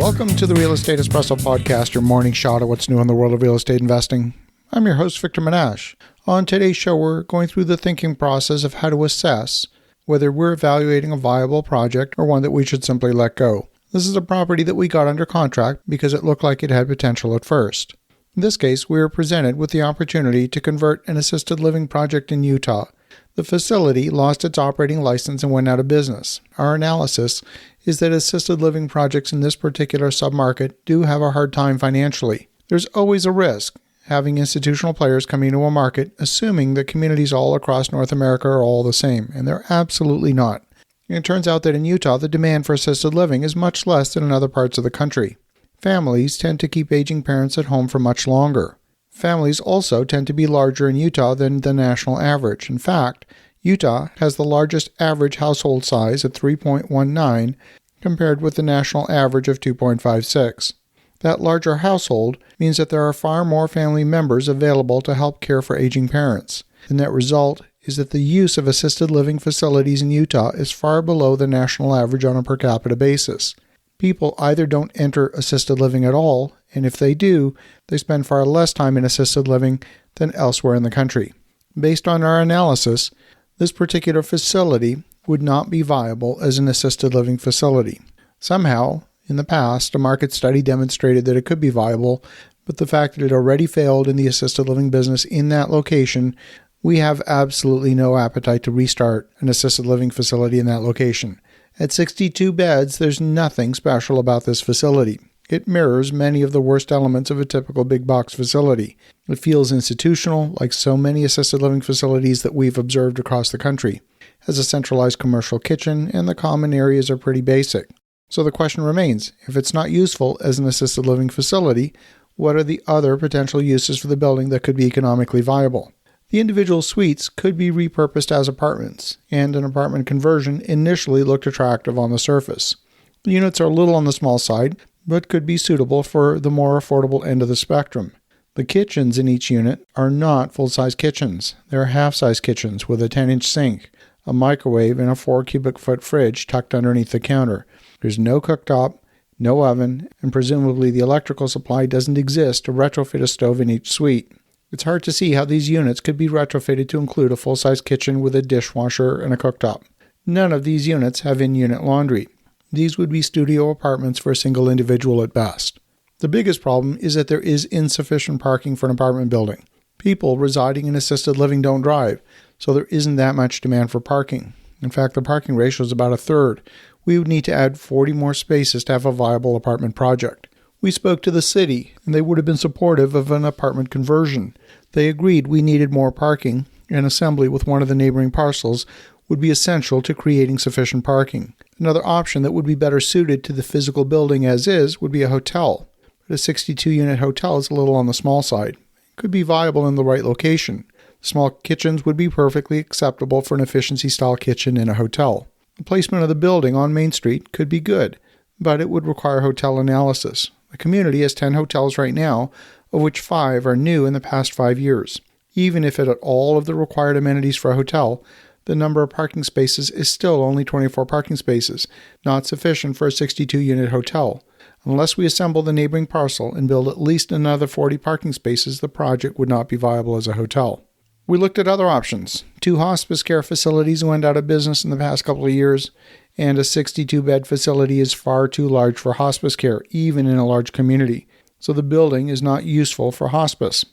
Welcome to the Real Estate Espresso Podcast, your morning shot at what's new in the world of real estate investing. I'm your host, Victor Menashe. On today's show, we're going through the thinking process of how to assess whether we're evaluating a viable project or one that we should simply let go. This is a property that we got under contract because it looked like it had potential at first. In this case, we were presented with the opportunity to convert an assisted living project in Utah. The facility lost its operating license and went out of business. Our analysis is that assisted living projects in this particular submarket do have a hard time financially. There's always a risk having institutional players coming into a market assuming that communities all across North America are all the same, and they're absolutely not. It turns out that in Utah, the demand for assisted living is much less than in other parts of the country. Families tend to keep aging parents at home for much longer. Families also tend to be larger in Utah than the national average. In fact, Utah has the largest average household size at 3.19 compared with the national average of 2.56. That larger household means that there are far more family members available to help care for aging parents. The net result is that the use of assisted living facilities in Utah is far below the national average on a per capita basis. People either don't enter assisted living at all, and if they do, they spend far less time in assisted living than elsewhere in the country. Based on our analysis, this particular facility would not be viable as an assisted living facility. Somehow, in the past, a market study demonstrated that it could be viable, but the fact that it already failed in the assisted living business in that location, we have absolutely no appetite to restart an assisted living facility in that location. At 62 beds, there's nothing special about this facility. It mirrors many of the worst elements of a typical big box facility. It feels institutional, like so many assisted living facilities that we've observed across the country. It has a centralized commercial kitchen, and the common areas are pretty basic. So the question remains, if it's not useful as an assisted living facility, what are the other potential uses for the building that could be economically viable? The individual suites could be repurposed as apartments, and an apartment conversion initially looked attractive on the surface. The units are a little on the small side, but could be suitable for the more affordable end of the spectrum. The kitchens in each unit are not full-size kitchens. They're half-size kitchens with a 10-inch sink, a microwave, and a 4 cubic foot fridge tucked underneath the counter. There's no cooktop, no oven, and presumably the electrical supply doesn't exist to retrofit a stove in each suite. It's hard to see how these units could be retrofitted to include a full-size kitchen with a dishwasher and a cooktop. None of these units have in-unit laundry. These would be studio apartments for a single individual at best. The biggest problem is that there is insufficient parking for an apartment building. People residing in assisted living don't drive, so there isn't that much demand for parking. In fact, the parking ratio is about a third. We would need to add 40 more spaces to have a viable apartment project. We spoke to the city, and they would have been supportive of an apartment conversion. They agreed we needed more parking, and assembly with one of the neighboring parcels would be essential to creating sufficient parking. Another option that would be better suited to the physical building as is would be a hotel. But a 62-unit hotel is a little on the small side. It could be viable in the right location. Small kitchens would be perfectly acceptable for an efficiency-style kitchen in a hotel. The placement of the building on Main Street could be good, but it would require hotel analysis. The community has 10 hotels right now, of which 5 are new in the past 5 years. Even if it had all of the required amenities for a hotel, the number of parking spaces is still only 24 parking spaces, not sufficient for a 62-unit hotel. Unless we assemble the neighboring parcel and build at least another 40 parking spaces, the project would not be viable as a hotel. We looked at other options. 2 hospice care facilities went out of business in the past couple of years, and a 62-bed facility is far too large for hospice care, even in a large community. So the building is not useful for hospice.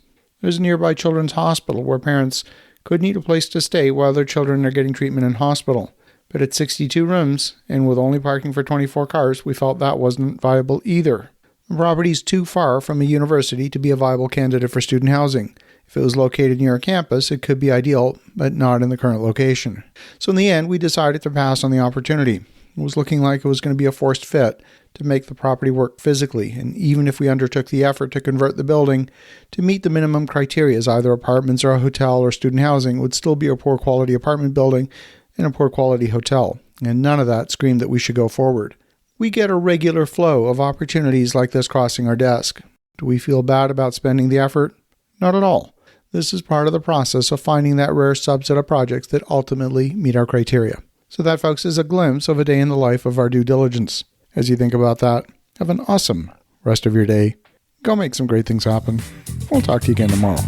There's a nearby children's hospital where parents could need a place to stay while their children are getting treatment in hospital. But at 62 rooms, and with only parking for 24 cars, we felt that wasn't viable either. The property is too far from a university to be a viable candidate for student housing. If it was located near a campus, it could be ideal, but not in the current location. So in the end, we decided to pass on the opportunity. It was looking like it was going to be a forced fit to make the property work physically, and even if we undertook the effort to convert the building to meet the minimum criteria as either apartments or a hotel or student housing, it would still be a poor quality apartment building and a poor quality hotel, and none of that screamed that we should go forward. We get a regular flow of opportunities like this crossing our desk. Do we feel bad about spending the effort? Not at all. This is part of the process of finding that rare subset of projects that ultimately meet our criteria. So that, folks, is a glimpse of a day in the life of our due diligence. As you think about that, Have an awesome rest of your day. Go make some great things happen. We'll talk to you again tomorrow.